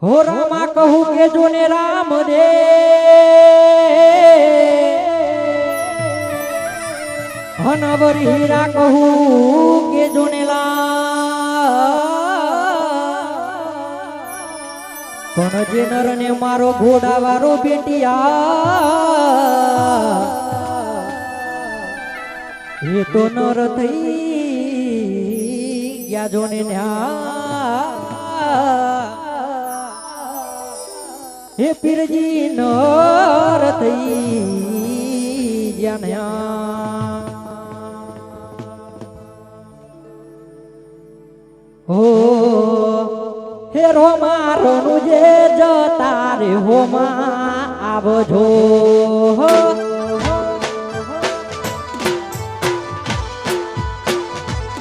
हो रामा कहूँ के जो ने राम दे हनवर हीरा कहूँ के जो ने ला पण जे नर ने मारो घोड़ा वारो बेटिया ये तो नर थई गया जो ने हे पीरजी नर थई गया हो हे रोमा रोनु जे जता रे होमा आवजो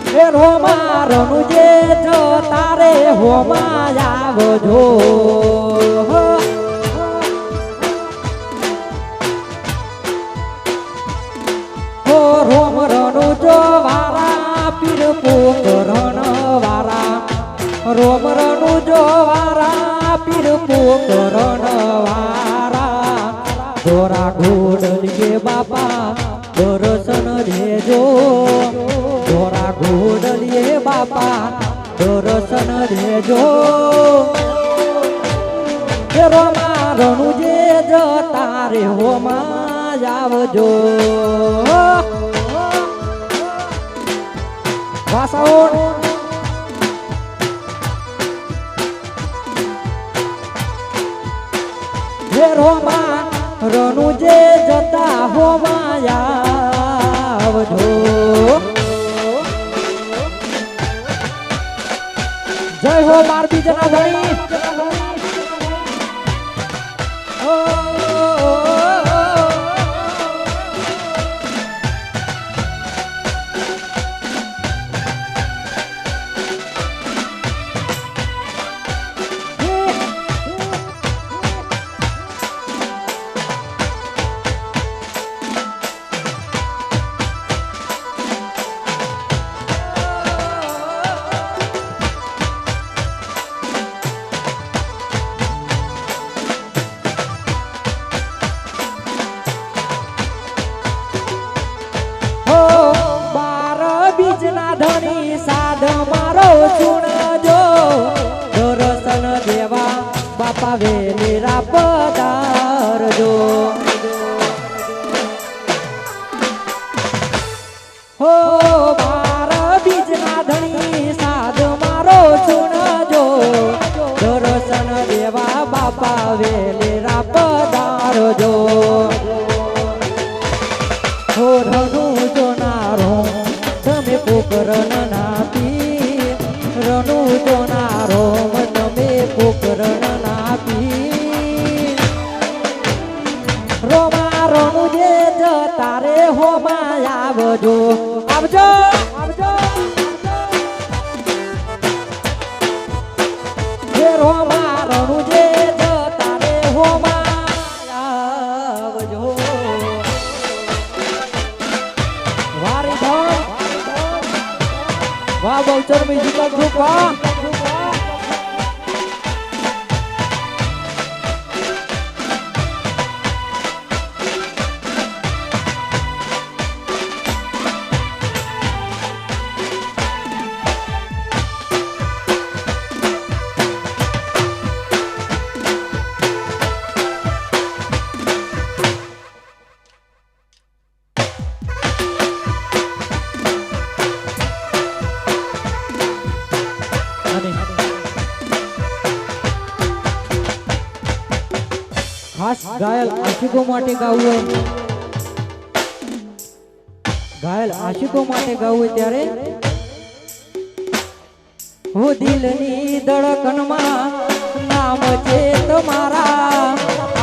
हे रोमा रोनु जे जता रे होमा आवजो हो रोम रोनु जो वारा पीर पोकरण वारा रोम रनु जो वारा पीर पोकरण वारा दोरा घोड़लिए बापा दर्शन देजो दोरा घोड़लिए बापा दर्शन देजो रोमा रनु जे जता रे होमा आवजो वासाओन हे रोमा रनु जे जता होमा आवजो जय हो मारबी जनार्दनी धनी साध मारो सुन जो दर्शन देवा बापा वेलेरा पधार जो हो बार बीजना धनी साध मारो सुन जो दर्शन देवा बापा वेलेरा पधार जो हो धनु जो नारो તમે પોકરણ નાપી રનુ જોનારો તમે પોકરણ નાપી રોમા રનુ જે જતા રે હોમા આવજો આવજો આવજો હે રોમા રનુ જે જતા રે હોમા આવજો વારી ધન वाह बहुचर म्यूजिकल ग्रुप वाह खास घायल आशिकों माटे गाવું હોય ઘાયલ આશિકો માટે ગાવું ત્યારે હો દિલની ધડકનમાં નામ છે તમારા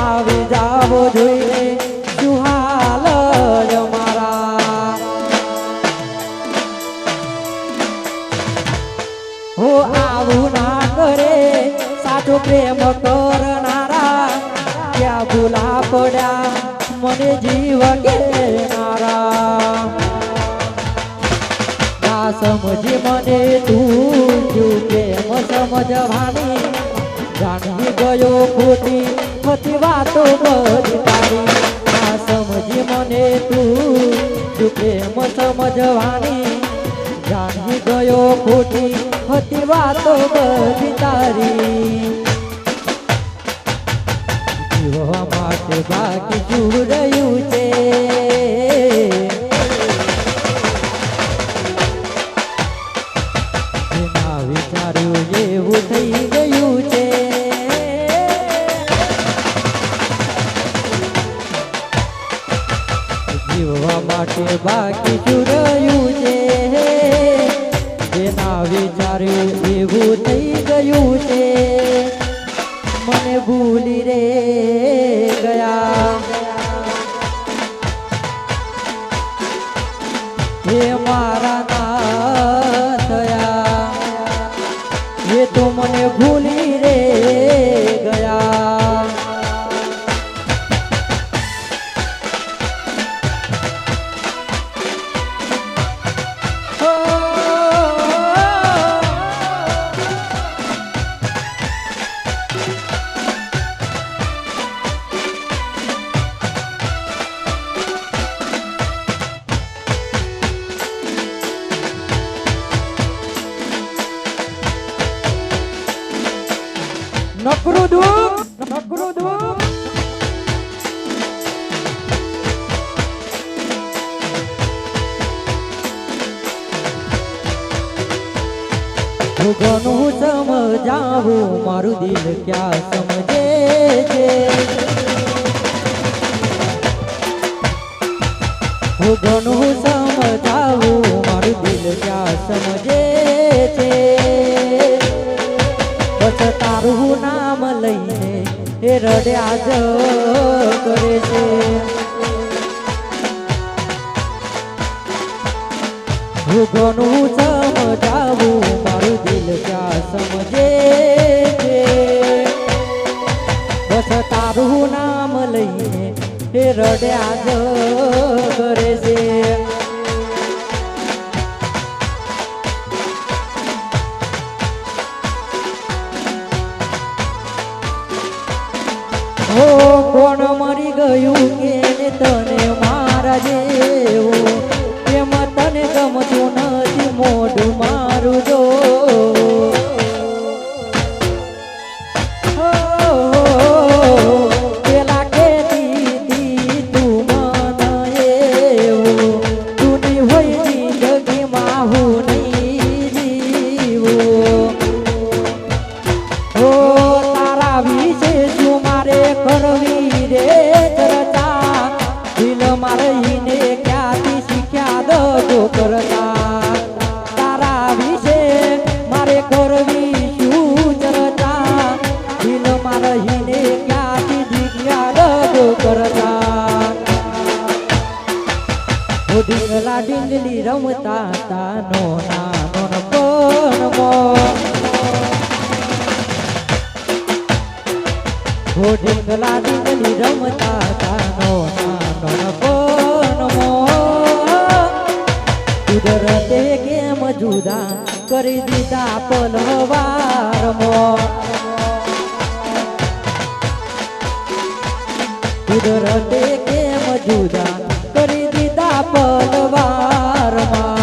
આવી જાવો જોઈએ સુહાલ અમારા હો આવું ના કરે સાચો પ્રેમ કરનારા क्या भूला पड़ा મને જીવ કેનારા ના સમજે મને તું જો પ્રેમ સમજવાની જાણી ગયો ખોટી હતી વાતો બધી તારી આ સમજી મને તું પ્રેમ સમજવાની જાણી ગયો ખોટી હતી વાતો બધી તારી જીવવા માટે બાકી શું રહ્યું છે જેના વિચાર્યું એવું થઈ ગયું છે જીવવા માટે બાકી શું રહ્યું છે જેના વિચાર્યું એવું થઈ ગયું છે મને ભૂલી રે ગયા હે મારા ના થયા એ તો મને ભૂલી રે ગયા નકરું દુઃખ ઘણું સમજાવું મારું દિલ ક્યાં સમજે છે ઘણું સમજાવું મારું દિલ ક્યાં સમજે છે બસ તારું નામ લઈને એ રડ્યા જ કરે છે ઘણું સમજાવું મારું દિલ ક્યાં સમજે છે બસ તારું નામ લઈને એ રડ્યા જ કરે છે હો કોણ મરી ગયું કે તને મારા જેવું કેમ તને ગમતું નથી મોઢું મારું જો પેલા કેતી તું મને એવું તું નહીં હોય જિંદગીમાં હું નહીં જીવું હો તારા વિશે શું મારે કરવી રે ચર્ચા દિલ મારીને ક્યાંથી શીખ્યા દગો કરતા તારા વિશે મારે કરવી શું ચર્ચા દિલ મારીને ક્યાંથી શીખ્યા દગો કરતા ઢીંગલા ઢીંગલી રમતા તા નો નાનો નપનમો ઢીંગલા ઢીંગલી રમતા તાનો નાનો નપનમો કુદરતે કેમ જુદા કરી દીધા પલવારમો કુદરતે કેમ જુદા કરી દીધા પલવારમાં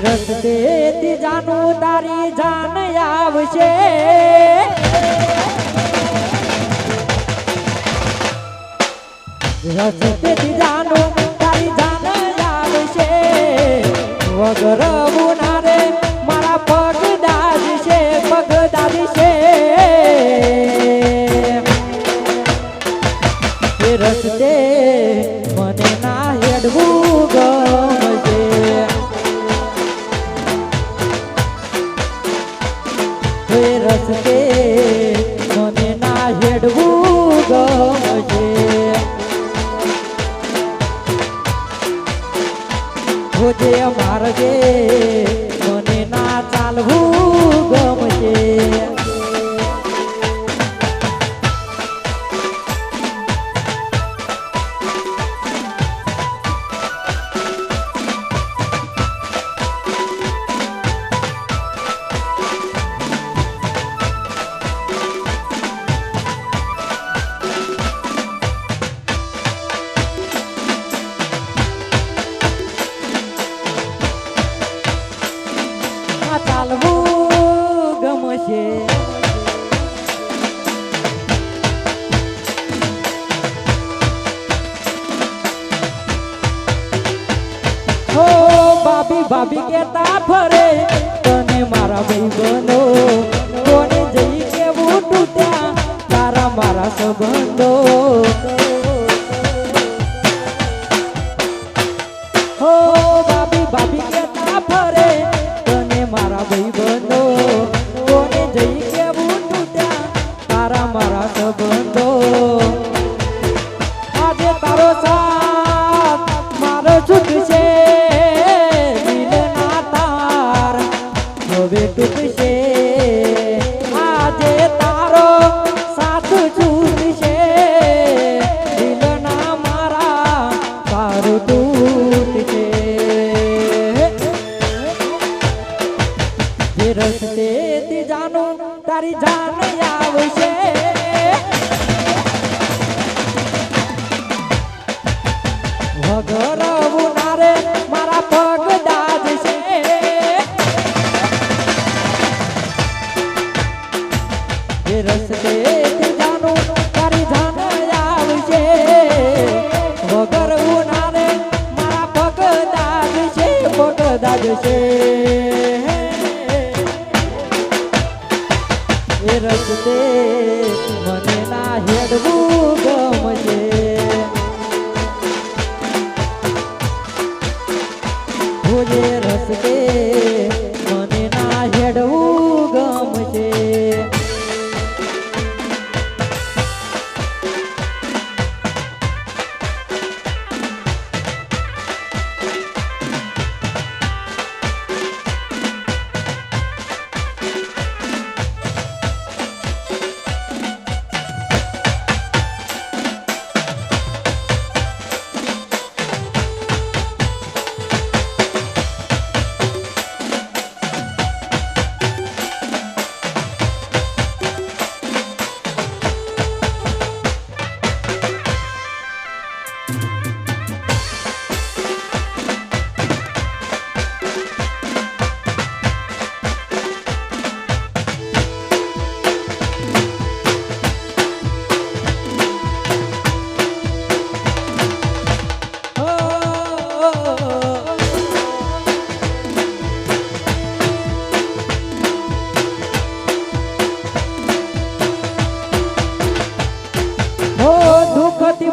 રસ્તેથી જાનું તારી જાન આવશે રસ્તેથી જાનું તારી જાન આવશે વગર ગુનારે મારા પગ દાદશે એ રસ્તે મને ના જે માર્ગે મને ના ચાલવું ગમશે. ચાલવું ગમશે. હો ભાભી ભાભી કેતા ફરે તને મારા ભાઈ બનો કોને જઈ કેવું તૂટ્યા તારા મારા સંબંધો. હો ભાભી ભાભી કેતા ફરે મારા ભાઈ બંધો કોને જઈ કેવું તૂટ્યા તારા મારા સંબંધો. આજે તારો સાથ મારો છૂટશે દિલના તાર હવે તૂટશે. આજે તારો સાથ છૂટશે દિલના મારા તારું તૂટશે. રસ્તેથી જાનું તારી જાન આવશે. વગર ઉનારે મારા પગ દાજશે. એ રસ્તેથી જાનું તારી જાન આવશે. વગર ઉનારે મારા પગ દાજશે પગ દાજશે. એ રસ્તે મને ના હેડવું ગમશે. ભોજે રસ્તે મને ના હેડવું ગમશે.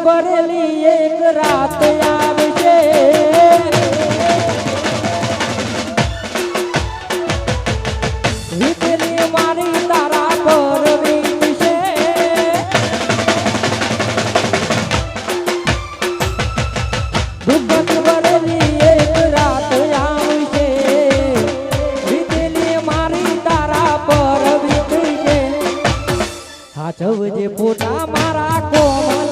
ભરેલી એક રાત આવશે. વીતેલી મારી તારા પર વીતશે. દુઃખથી ભરેલી એક રાત આવશે. વીતેલી મારી તારા પર વીતશે. સાચવજે ફોટા મારા કોમલા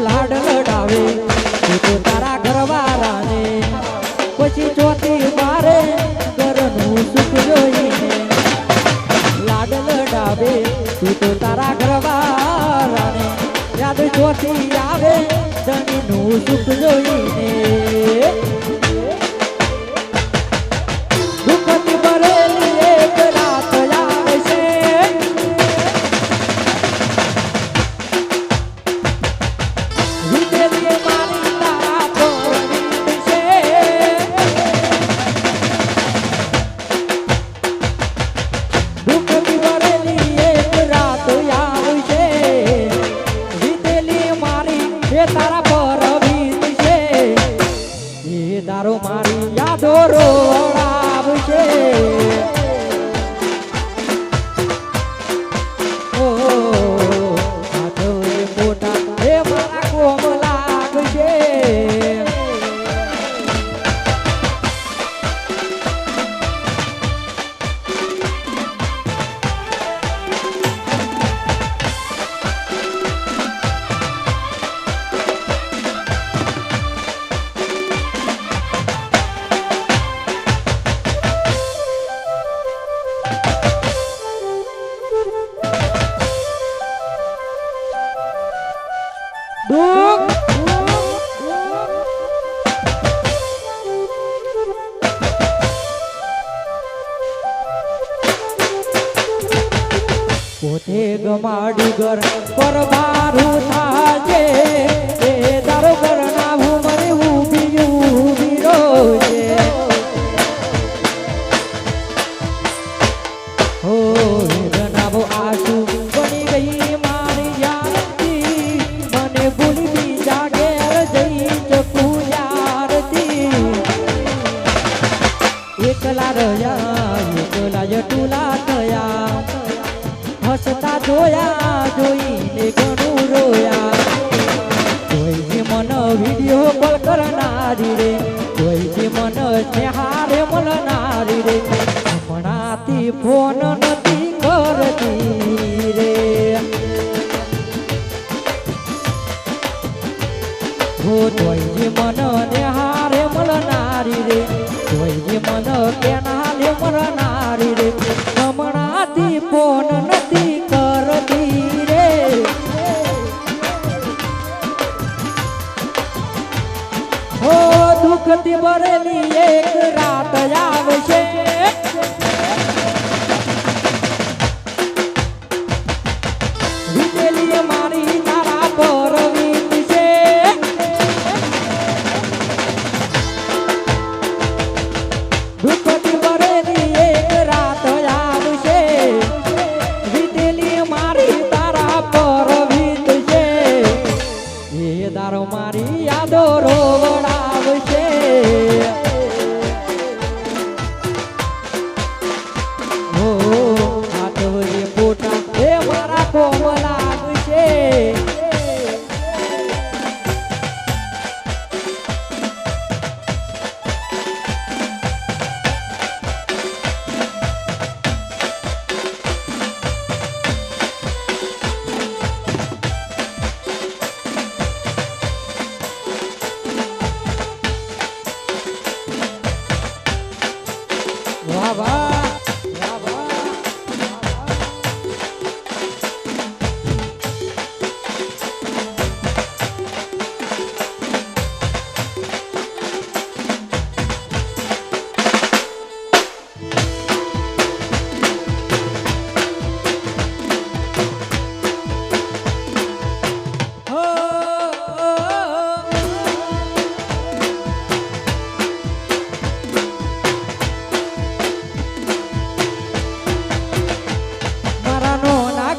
લાડ લડાવે તો તારા ઘરવાળાને પછી ચોથી બારે ઘરનું સુખ જોઈને. લાડ લડાવે તો તારા ઘરવાળાને યાદ ચોથી આવે ધણીનું સુખ જોઈને. દુઃખથી ભરેલી એક રાત આવશે. તારા પર વીતશે. એ તારો ઘર પર મારું થાજે એ તારો ઘરના હું મને ઊભી રોજે હો વેદનાવો આંસુ બની ગઈ મારી યાદથી મને ભૂલી બીજા ઘેર જઈ ચકું યારથી એકલા રહ્યા એકલા જટુલા થયા હસતા જોયા જોઈને ઘણું રોયા કોઈ મન વિડીયો કોલ કરનારી રે કોઈ મન સ્નેહારે મળનારી રે હમણાંથી ફોન નથી કરતી રે હો તોય મન નેહારે મળનારી રે કોઈ મન કેનાલે મળનારી રે હમણાંથી ફોન નથી કરતી રે હો દુઃખથી ભરેલી એક રાત આવશે વીતેલી મારી તારા પર વીતશે દુઃખથી ભરેલી એક રાત આવશે વીતેલી મારી તારા પર વીતશે એ દારો મારી યાદો રોવડાવશે હો હાથવજે ફોટા એ મારા કોમ લાગશે વાહ વાહ વાહ વાહ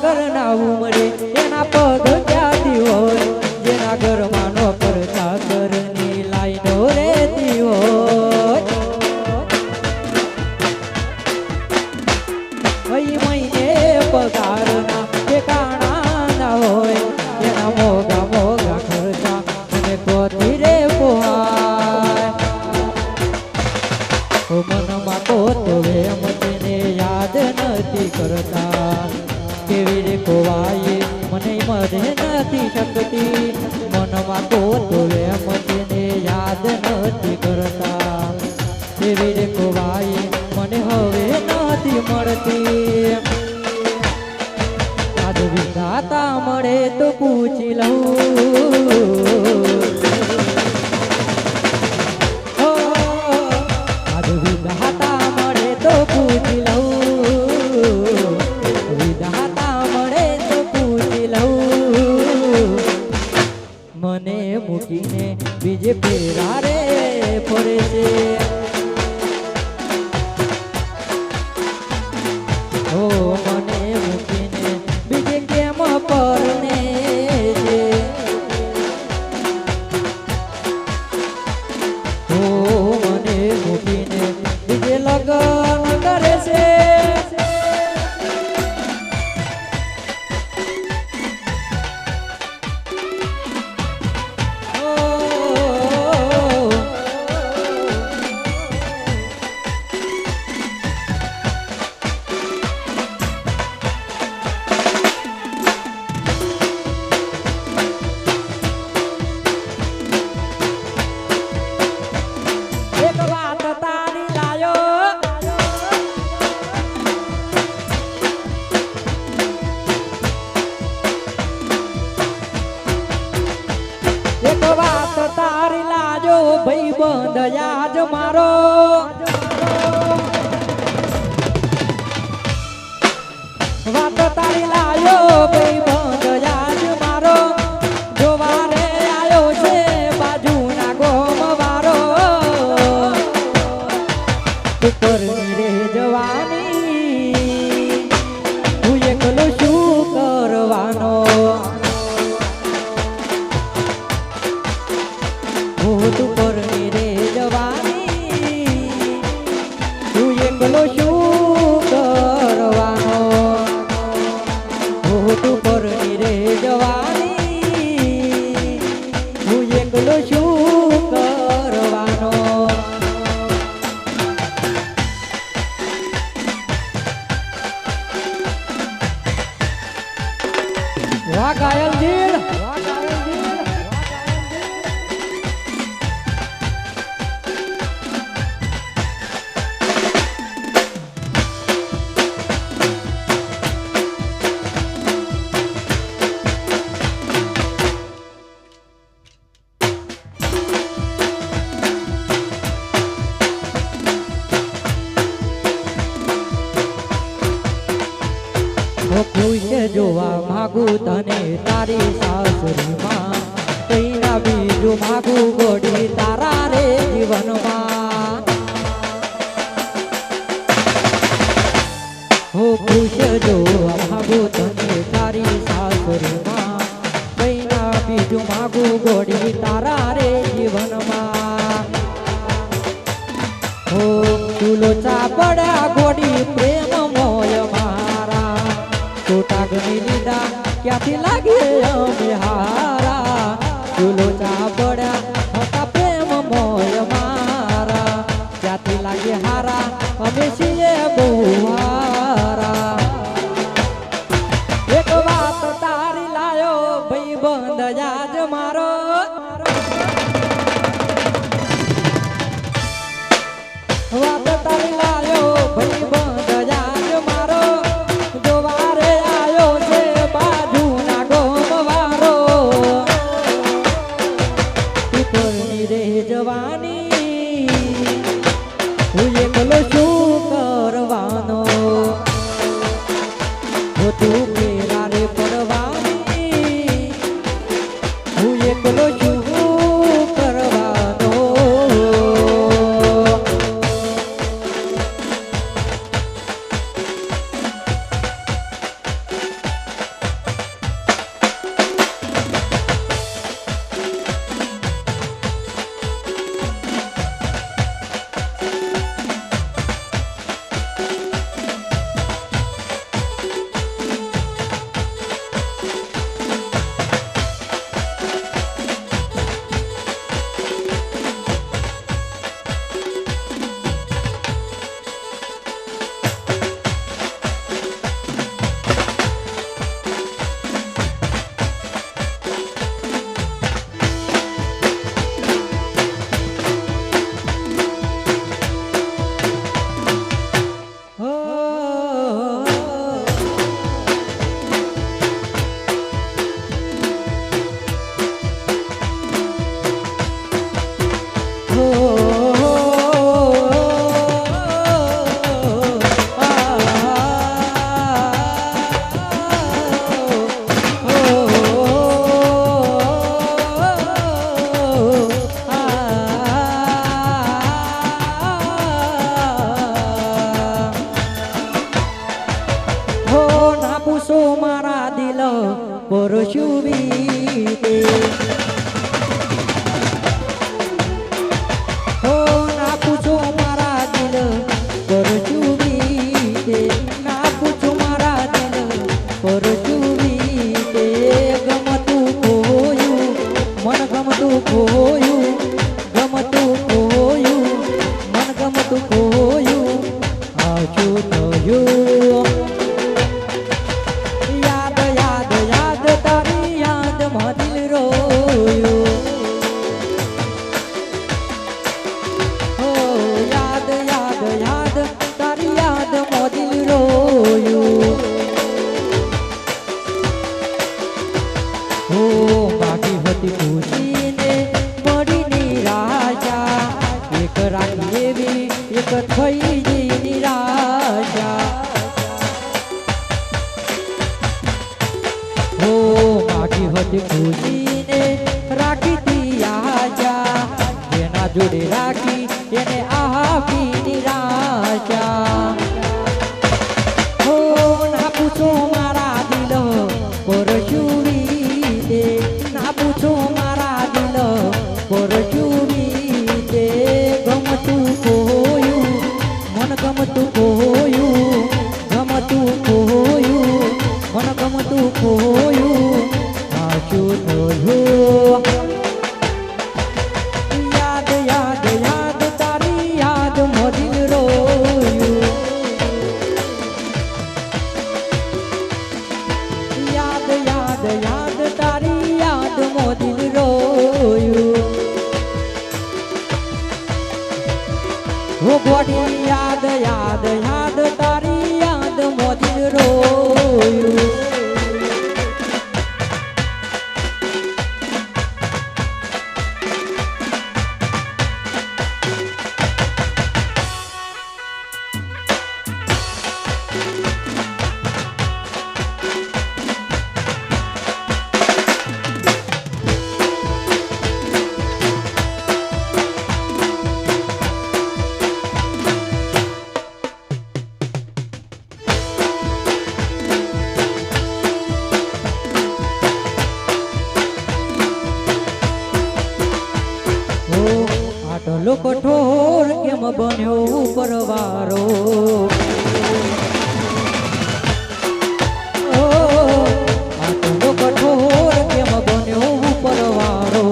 ઘરના ઉમરે એના પગ ક્યાંથી હોય જેના ઘરમાં નોકર ચાકરની લાઈનો રહેતી હોય મહિને પગારના ઠેકાણા ના હોય એના મોગા મોગા ખર્ચા અને કોથી રે પોહાય મનમાં કોતો એમ તેને યાદ નથી કરતા કેવી રે કોવાય મને મધે નથી શકતી મનમાં કોતો એમ તેને યાદ નથી કરતા કેવી રે કોવાય મને હવે નથી મળતી આજ વિધાતા મળે તો પૂછી લઉં આજ વિધાતા મળે તો પૂછી લઉં મને મૂકીને બીજે ફેરા રે ફરે છે ઓ મને મૂકીને બીજે કેમ પરણે છે ઓ મને મૂકીને બીજે લગન કરે છે તારી લાજો ભાઈ બંધ યાદ મારો વાત તારી લાજો ભાઈ બંધ તું પરણી રે જવાની તું એકલો શું કરવાનો તું પરણી રે જવાની તું એકલો શું કરવાનો વાહ ગાયલ જીલ ખુશ જોવા માગું તને તારી સાસરીમાં કઈના બીજું માગું ગોડી તારા રે જીવનમાં ખુશ જોવા માગું તને તારી સાસરીમાં કઈના બીજું માગું ગોડી તારા રે જીવનમાં ચૂલો ચાપડા ગોડી પ્રેમ મોય ગણી લીધા ક્યાંથી લાગે અમે હારા ચૂલો ચાપડ્યા હતા પ્રેમ મોય મારા ક્યાંથી લાગે હારા અમે છીએ બહુ હારા એક વાત તારી લાયો ભાઈ બંધ જાજ મારો વાત તારી લાયો ભાઈ બંધ જાજ મારો તું પેરા રે પડવાની હું એકલો છું કરવાનો પરશુવીતે હો ના પૂછો મારા દિલ પરશુવીતે ના પૂછો મારા દિલ પરશુવીતે ગમતું ખોયું મન ગમતું ખોયું ગમતું ખોયું મન ગમતું ખોયું આછું થયું ખુશીને મળી નિરાશા એક રાખી એવી એક થઈ ગઈ નિરાશા હો માગી હતી ખુશીને રાખી તી આશા જેના જોડે રાખી એને આવી નિરાશા હો ના પૂછો મારા દિલ પરશુવી ના પૂછો મારા દિલ પરશુવી ઓ ગોડી યાદ યાદ યાદ તારી યાદ મોદી રોયું આટલો કઠોર કેમ બન્યો પરવારો આટલો કઠોર કેમ બન્યો પરવારો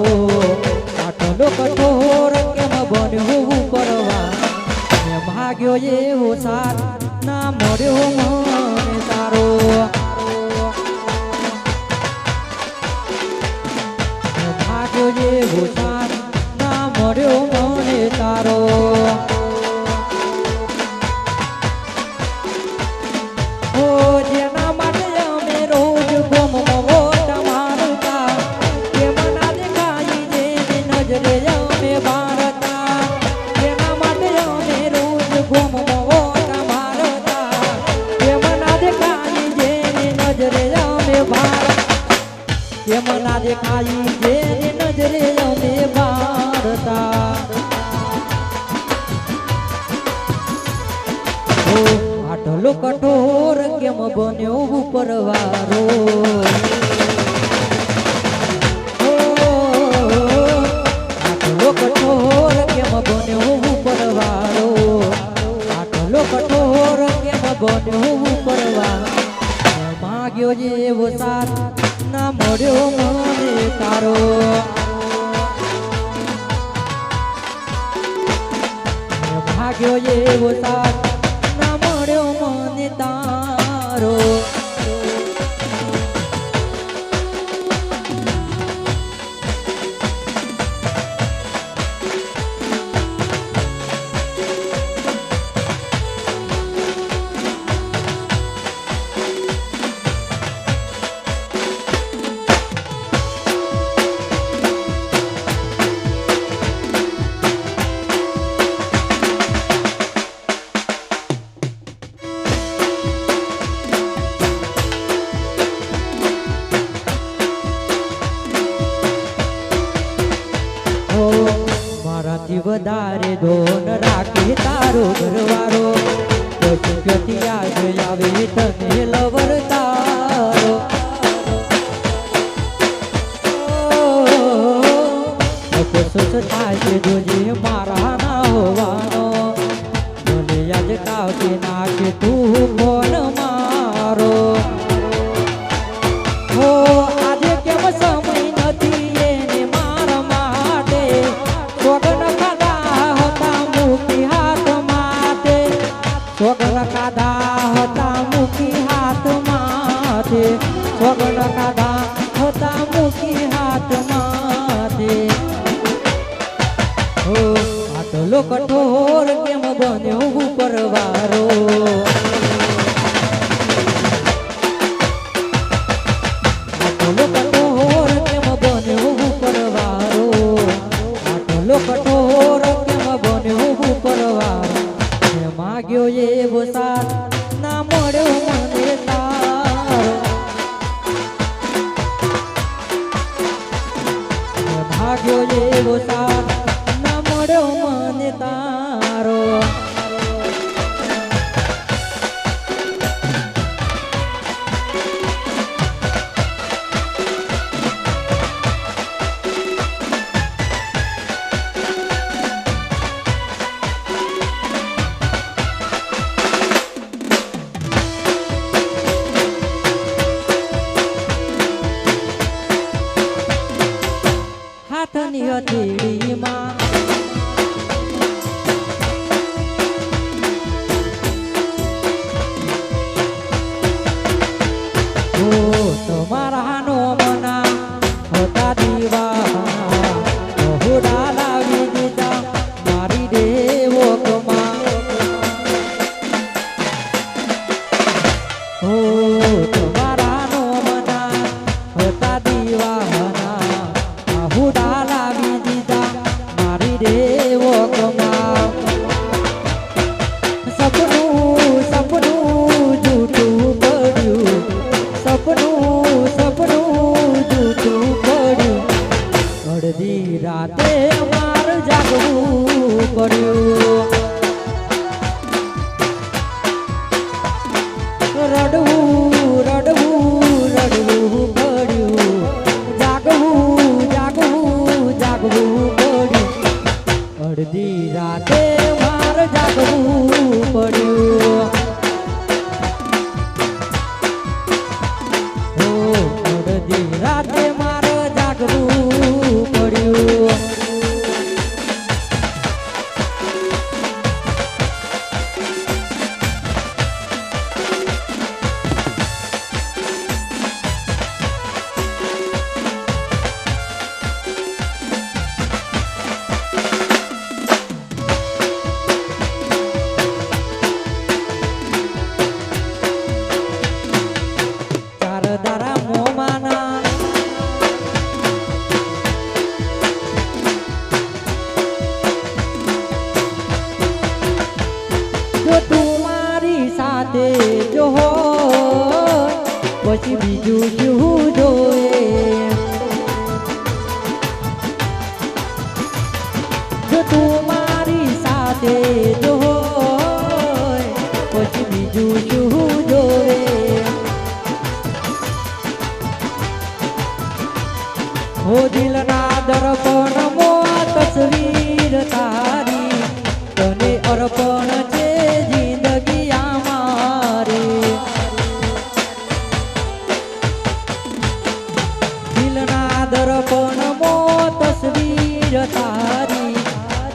આટલો કઠોર કેમ બન્યો પરવારો મેં ભાગ્યો એવો સાથ ના મળ્યો મને તારો મેં ભાગ્યો એવો સાથ મળ્યો મને તારો ઓ જેના માટે અમે રોજ ગોમમાં વોટા મારતા કેમ ના દેખાઈ જેની નજરે અમે ભારતા જેના માટે અમે રોજ ગોમમાં વોટા મારતા કેમ ના દેખાઈ જેની નજરે અમે ભારતા કેમ ના દેખાઈ જેની નજરે અમે ભારતા આટલો કઠોર કેમ બન્યો પરવારો આટલો કઠોર કેમ બન્યો પરવારો આટલો કઠોર કેમ બન્યો પરવારો માગ્યો જેવો સાથ ના મળ્યો મને તારો ભાગ્યો એવો સાથ ના મળ્યો મને તારો મારાથી વધારે ધોન રાખે તારો ઘરવાળો પછી યાદ આવે તને લવર તારો અફસોસ થાય છે જોજે મારા ના હોવાનો મને યાદ કાવતી નાખે તું ફોન મારો હો આજે કેમ સમય નથી એને મારા માટે સોગન ખાધા હતા મૂકી હાથ માથે સોગન ખાધા હતા મૂકી હાથ માથે સોગન ખાધા હતા મૂકી હાથ માથે હો આટલો કઠોર કેમ બન્યો પરવારો કઠોર કેમ બન્યો પરવારો મેં માગ્યો એવો સાથ ના મળ્યો મને તારો મેં ભાગ્યો એવો સાથ ના મળ્યો મને તારો હાથની હથેળીમાં તમારા નો મના હતા દીવા બહુડા લાવી દીધા મારી દેવો કમા રાતે માર જાગવું પડ્યું રડવું રડવું રડવું પડ્યું જાગવું જાગવું જાગવું પડ્યું અડધી રાતે માર જાગવું પડ્યું અડધી રાતે મારે જાગવું પડ્યું જો હોય પછી બીજું શું જોવે જો તું મારી સાથે જો હોય પછી બીજું શું જોવે હો દિલના દર્પણમાં તસવીર તારી તને અર્પણ છે જિંદગી દર્પણમાં તસવીર તારી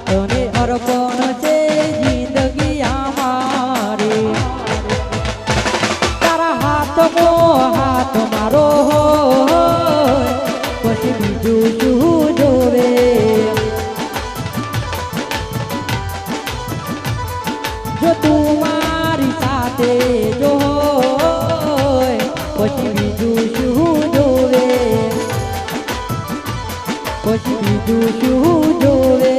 તને અર્પણ છે જિંદગી અમારી તારા હાથમાં હાથ મારો હોય પછી બીજું શું જોવે જો તું મારી સાથે જો હોય પછી બીજું શું જોવે પછી બીજું શું જોવે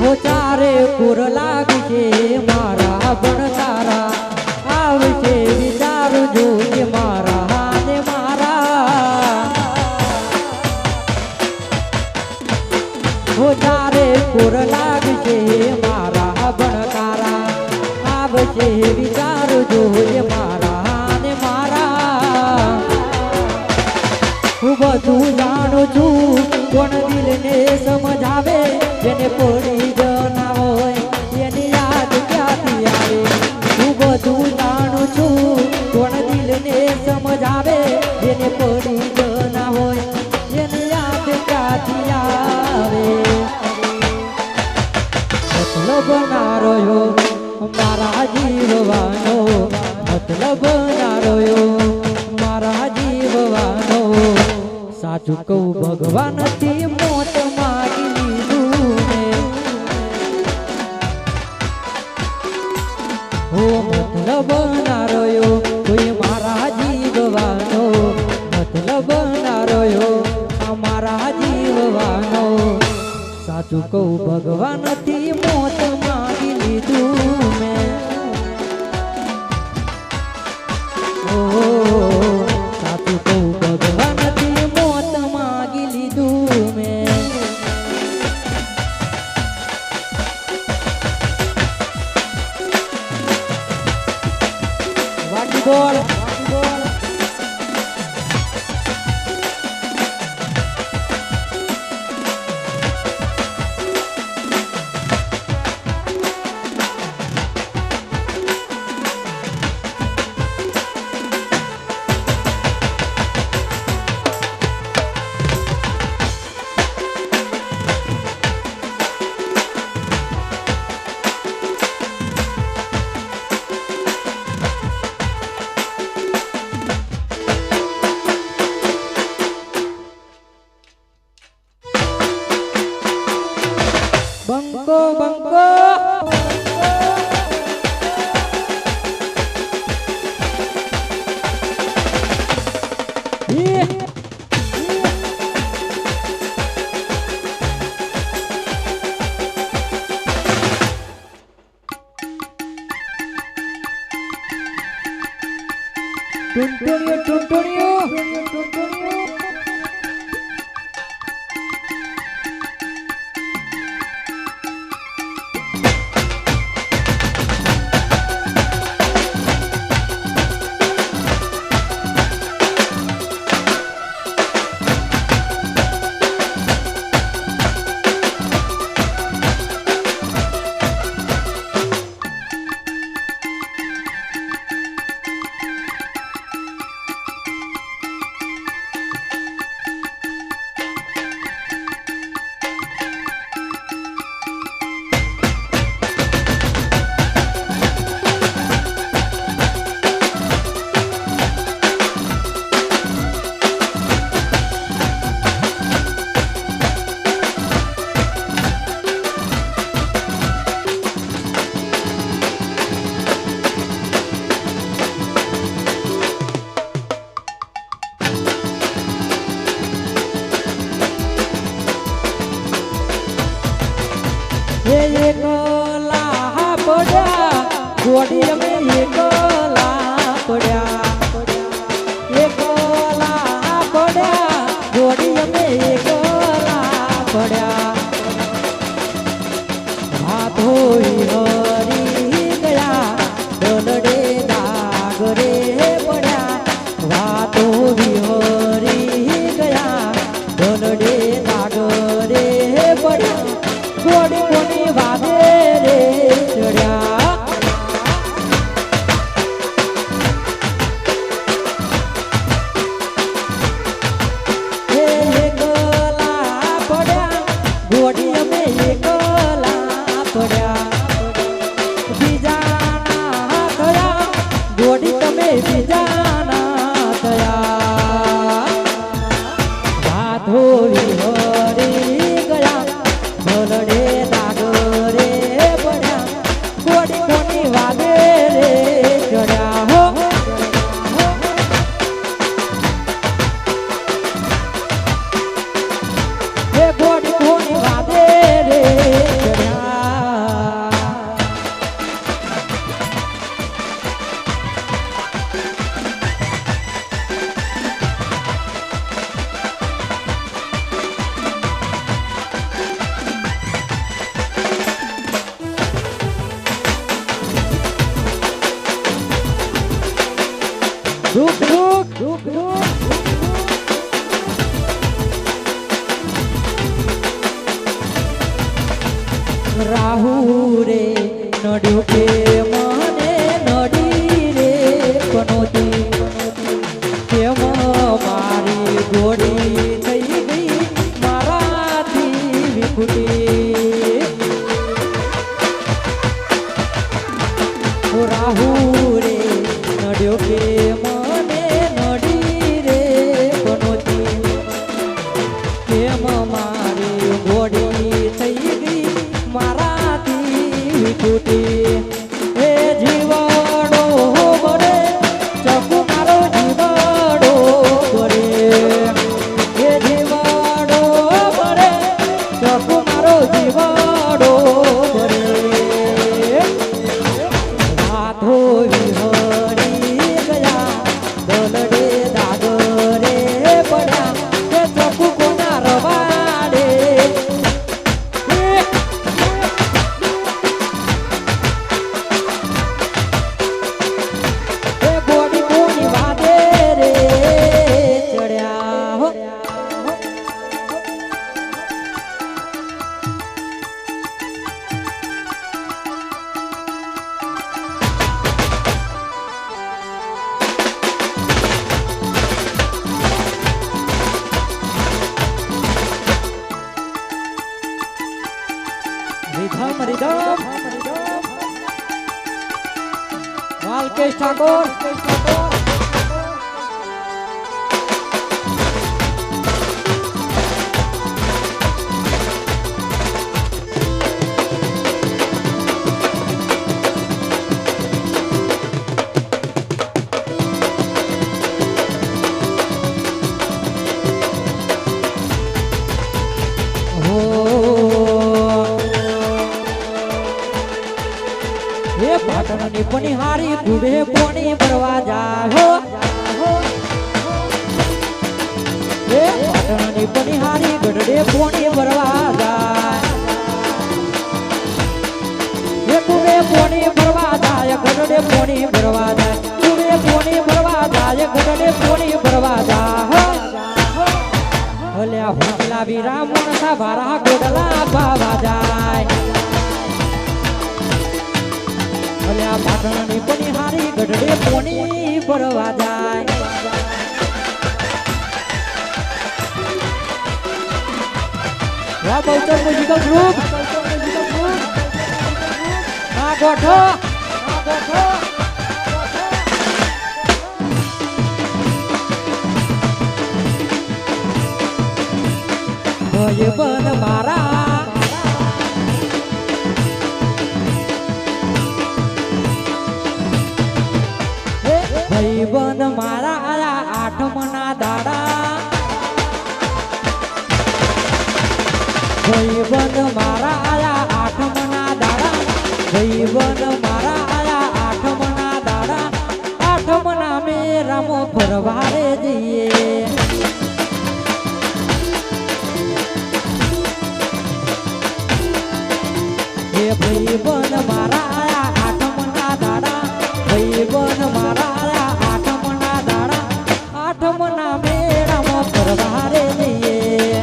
હો ચારે પૂર લાગશે મારા પણ તારા આવશે વિચારજો કે મારા ને મારા હો ચારે પૂર લાગશે મારા પણ તારા આવશે વિચારજો કે મારા ને મારા હું બધું જાણું છું કોણ દિલને સમજાવે જેને પડી જના હોય એની યાદ ક્યાંથી આવે હું બધું જાણું છું કોણ દિલને સમજાવે જેને પડી જના હોય એની યાદ ક્યાંથી આવે મતલબ ના રહ્યો મારા જીવવાનો મતલબ ના રહ્યો મારા જીવવાનો સાચું કહું ભગવાનથી મોત માગી લીધું ને હો મતલબ ના રહ્યો કોઈ મારા જીવવાનો મતલબ ના રહ્યો અમારા જીવવાનો સાચું કહું ભગવાનથી મોત માગી લીધું મેં સાચું કહું ભગવાનથી મોત માગી લીધું મેં વાટી બોલ ટુનટુણિયો ટુનટુણિયો એકલા પડ્યા ગોડી અમે એકલા પડ્યા એકલા પડ્યા ગોડી અમે એકલા પડ્યા હાથો હરી ગયા ડોલડે દાગરે પડ્યા વાતો વિહરી ગયા ડોલડે દાગરે પડ્યા ગોડી કોની વાદે રે ચડ્યા હે એકલા પડ્યા ગોડી અમે એકલા પડ્યા બીજાના થયા ગોડી તમે બીજાના થયા વાતો વિહરી ગયા ભલડે દાગરે પડ્યા ગોડી કોની વાદે રે ચડ્યા હો હે ગોડી કોની વાદે રે ચડ્યા રૂક રૂક રૂક રૂક રાહુ રે નડ્યું કે મને નડી રે પનોતી કેમ મારી ગોડી થઈ ગઈ મારાથી વિખુટી રાહુ રે નડ્યો કે મને નડી રે પનોતી કેમ મારી ગોડી થઈ ગઈ મારાથી વિખુટી એ જીવાડો બળે ચકુ મારો જીવાડો બળે એ જીવાડો બળે ચકુ મારો જીવાડો બળે હાથો વિહરી ગયા દોલડે દાગરે પડ્યા કે ચકુ કોના રવાડે એ ગોડી કોની વાદે રે ચડ્યા હો रिधम रिधम मालकेश ठाकुर પાટણની પનિહારી કુડે પોણી ભરવા જાય હો એ પાટણની પનિહારી ગઢડે પોણી ભરવા જાય એ કુવે પોણી ભરવા જાય ગઢડે પોણી ભરવા જાય કુવે પોણી ભરવા જાય ગઢડે પોણી ભરવા જાય અલ્યા હોટલા વીરા મોણસા ભારા ગોડલા પાવા જાય અલ્યા પાટણની પનિહારી ગઢડે પોણી ભરવા જાય વાહ બહુચર મ્યુઝિકલ ગ્રુપ આ ગોઠો ભાઈબંધ મારા ભાઈબંધ મારા આયા આઠમના દાડા ભાઈબંધ મારા આયા આઠમના દાડા ભાઈબંધ મારા આયા આઠમના દાડા આઠમના મેરામો ફરવારે જઈએ હે ભાઈબંધ મારા આયા આઠમના દાડા ભાઈબંધ મારા આયા આઠમના દાડા આઠમના મેરામો ફરવારે જઈએ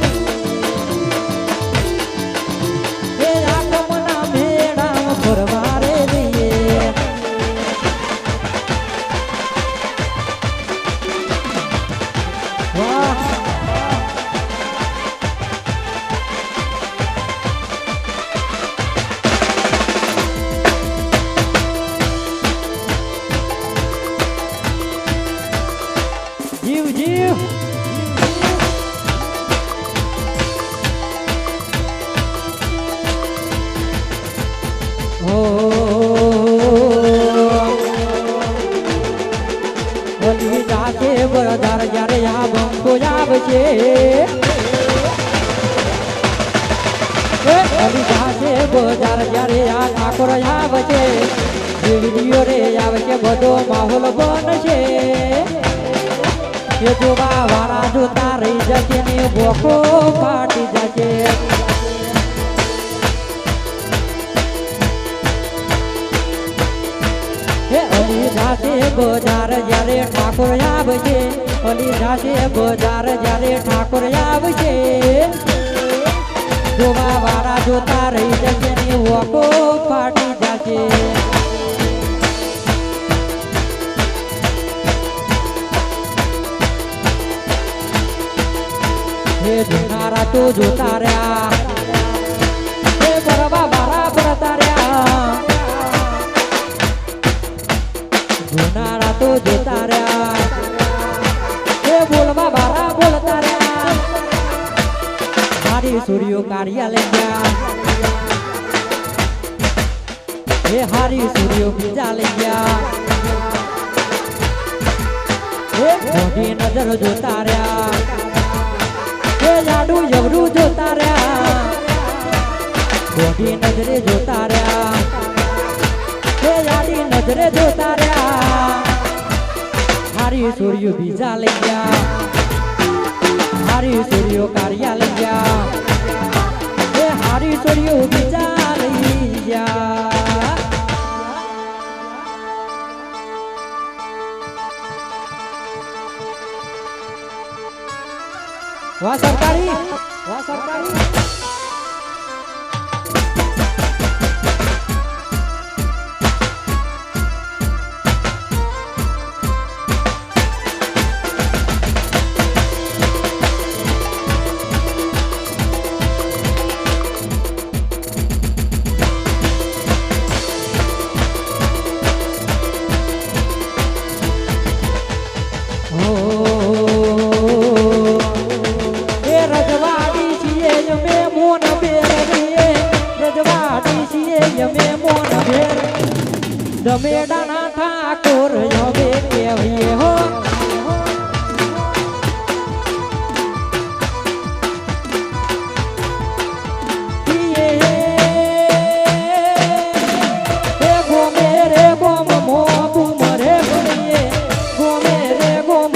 જીવ જીવ ઓલી જાતે બરદાર જ્યારે આ બંકો આવશે ઓલી જાતે બજાર જ્યારે આ ઠાકોર આવશે વિડીયો રે આવશે બધો માહોલ બનશે એ જોવા વાળા જોતા રહી જશે ને ભોખો ફાટી જશે હે અલી જાતે બજાર જ્યારે ઠાકોર આવશે અલી જાતે બજાર જ્યારે ઠાકોર આવશે જોવા વાળા જોતા રહી જશે ને ભોખો ફાટી જશે હે જોનારા તો જોતા રહ્યા હે બરવા બારા ભરતા રહ્યા જોનારા તો જોતા રહ્યા હે બોલવા બારા બોલતા રહ્યા હારી સૂર્યો કાઢ્યા લઈ ગયા હે હારી સૂર્યો બીજા લઈ ગયા હે મોઢી નજર જોતા રહ્યા જાડુ જબરું જોતા રહ્યા મોઢી નજરે જોતા રહ્યા હે જાડી નજરે જોતા રહ્યા હારી સૂર્યો બીજા લઈ ગયા હારી સૂર્યો કાઢ્યા લઈ ગયા હે હારી સૂર્યો બીજા લઈ ગયા વાહ સરકારી વાહ સરકારી દમેડાના ઠાકોર હવે કેવીએ હો ગોમે રે ગોમ મો બુમરે ગોમે રે ગોમ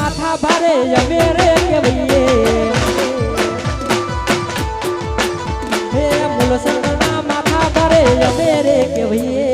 માથા ભારે અમે રે કેવીએ હે મૂલસંગના માથા ભારે અમે રે કેવીએ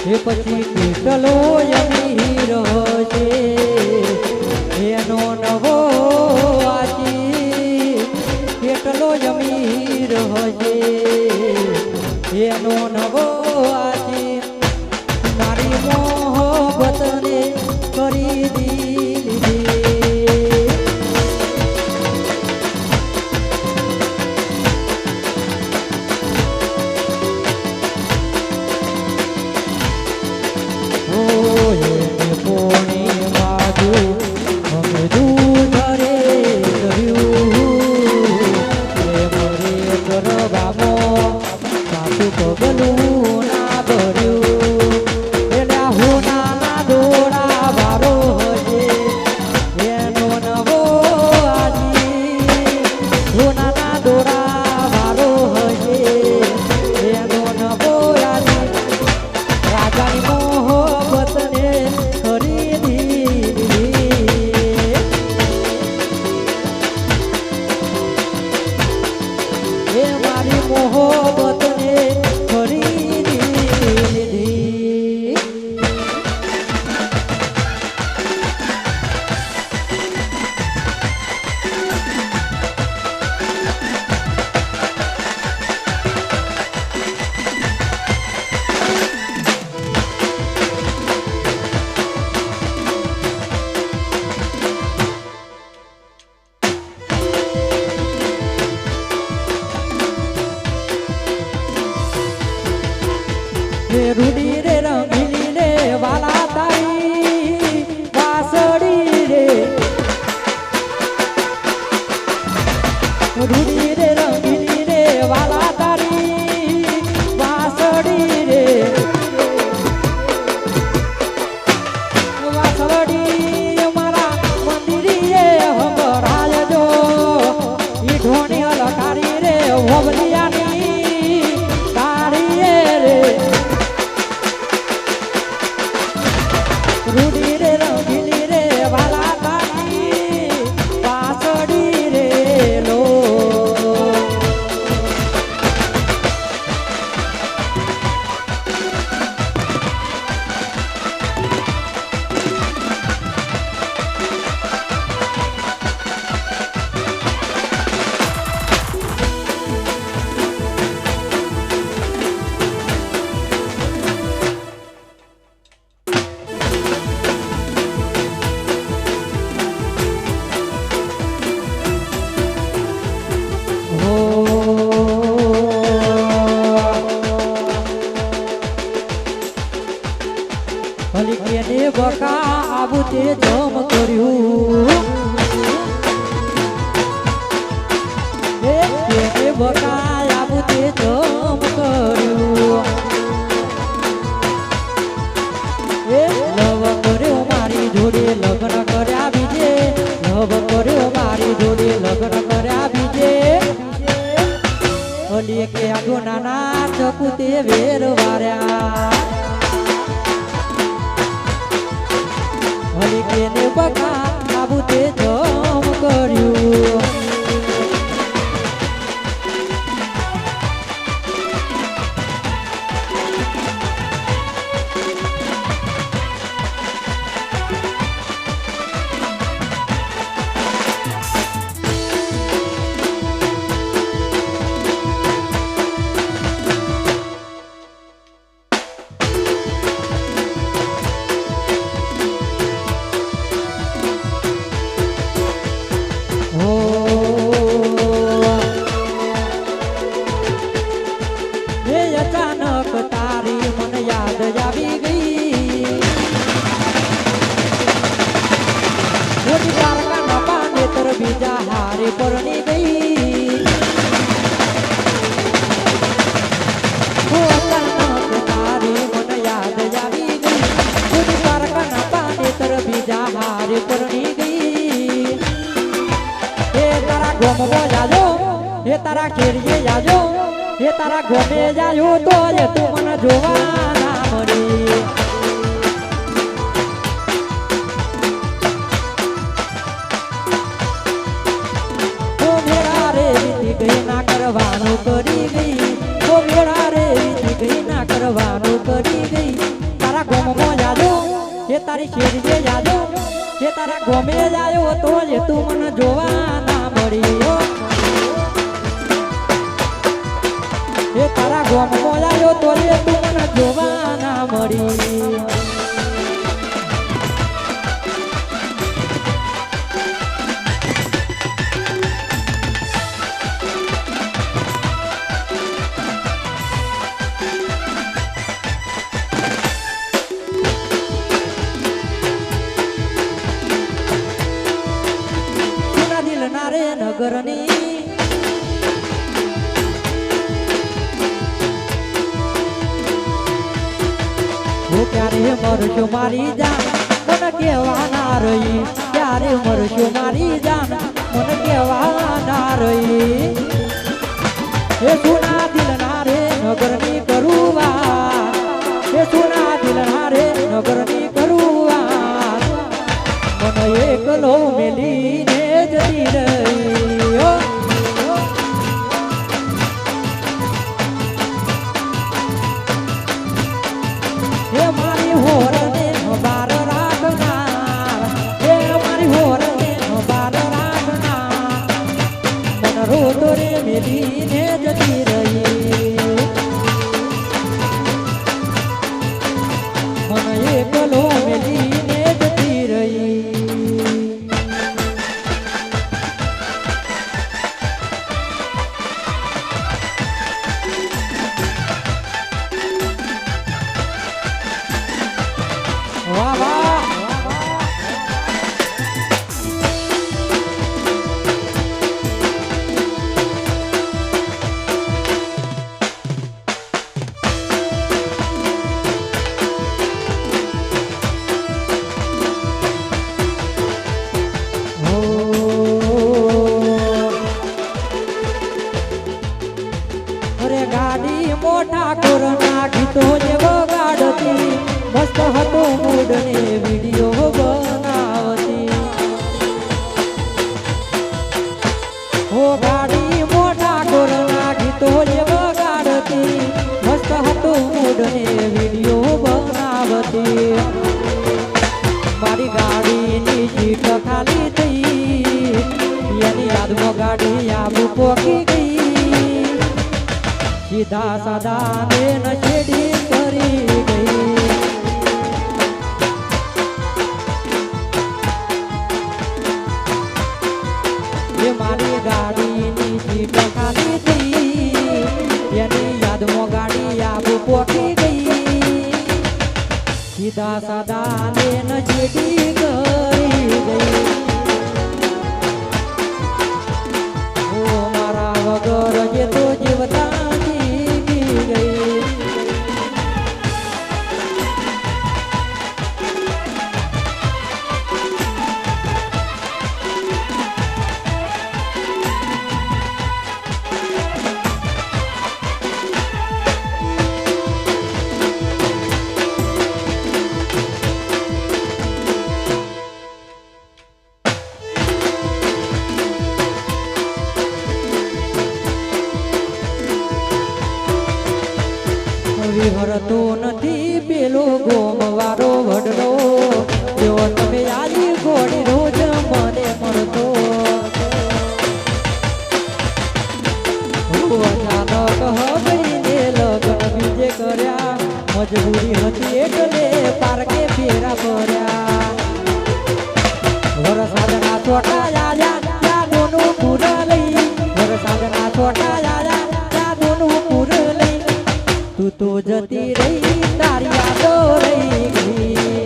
એ પછી કેટલો અમીર છે એનો નવો આજી કેટલો અમીર છે એનો નવો આજી મારી મોહબ્બતને કરી દીધી રૂડી રે રંગીલી રે વાલા તારી વાસડી રે રૂડી રે રંગીલી રે વાલા તારી વાસડી રે વાસડી મારા મંદિરીએ હંભરાય જો ઈ ઢોણી અલકારી રે હોબલિયાની તારી રે રૂડી રે રંગીલી રે વાલા તારી પાસડી રે લો હલીકેને બકા આવું તે જમ કર્યું કેને બકા આવું તે જમ કર્યું લવ કર્યો મારી જોડે લગ્ન કર્યા બીજે લવ કર્યો મારી જોડે લગ્ન કર્યા બીજે હલી કે આગો નાના ચકુ તે વેર વાર્યા હલીકેને બકા આવું તે જમ કર્યું મારી પરણી ગઈ તારી મને યાદ આવી ગઈ ખુદ પારકાના પાને તર બીજા હારે પરણી ગઈ એ તારા ગોમમાં જાજો એ તારા ખેડીએ જાજો એ તારા ગોમે જાયો તો એ તું મને જોવા ના મળી ઓ મેરા રે વીતી ગઈ ના કરવાનું કરી ગઈ ઓ મેરા રે વીતી ગઈ ના કરવાનું કરી ગઈ તારા ગોમમાં જાજો એ તારી ખેડીએ જાજો એ તારા ગોમે જાયો તો એ તું મને જોવા ના મળી એ તારા ગોમમાં આવ્યો તો રે તું મને જોવા ના મળી સુના દિલ ના રે નગરની ક્યારે મરશો મારી જાન મને કેવા ના રહી ક્યારે મરશો મારી જાન મને કેવા ના રહી એ સુના દિલ ના રે નગરની કરુવા એ સુના દિલ ના રે નગરની કરુવા મને એકલો મેલીને જતી રહી એ મારી હોરને બાર રાખનાર એ મારી હોરને બાર રાખનાર મન રોતો રે મેલીને જતી રહી મને એકલો મેલીને જતી રહી વાહ વાહ અરે ગાડી મોટા કોરોના ગીતો જે વગાડતી મસ્ત હતો મૂડ ને વિડીયો બનાવતી હો ગાડી મોટા કોરોના ગીતો જે વગાડતી મસ્ત હતો મૂડ ને વિડીયો બનાવતી મારી ગાડીની સીટ ખાલી થઈ એની યાદમાં ગાડી આબુ પોકી ગઈ સીધા સાદા ને નશેડી કરી ગઈ એ મારી ગાડીની સીટ ખાલી થઈ એની યાદમાં ગાડી આબુ પોકી ગઈ સીધા સાદા ને નશેડી કરી ગઈ ઓ મારા વગર જે તો જીવતા વિહરતો નથી પેલો ગોમવારો વડલો જો તમે આલી ઘોડી રોજ મને મળતો અચાનક હગઈને લગ્ન બીજે કર્યા મજબૂરી હતી એટલે પારકે ફેરા ભર્યા વરસાદના છોટા આયા જાદુનું પૂર લઈ વરસાદના છોટા આયા જાદુનું પૂર લઈ તું તો જતી રહી તારી યાદો રહી ગઈ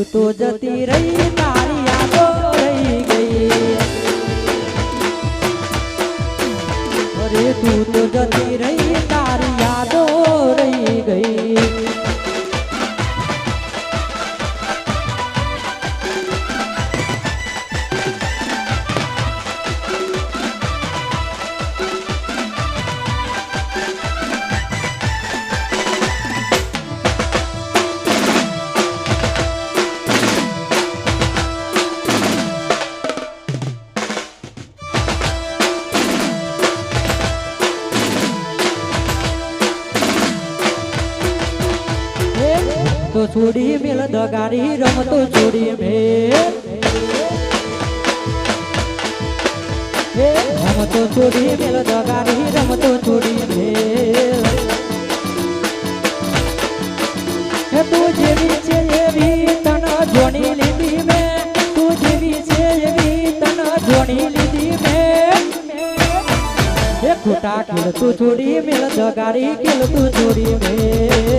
તું તો જતી રહી તારી યાદો રહી ગઈ અરે તું તો જતી રહી તારી યાદો રહી ગઈ તો છોડી મેલ દગારી રમતો છોડી મેલ રમતો છોડી મેલ દગારી રમતો છોડી મેલ તું જેવી છે એવી તન જોણી લીધી મેં તું જેવી છે એવી તન જોણી લીધી મેં ખોટા ખેલ તું છોડી મેલ દગારી ખેલ તું છોડી મેલ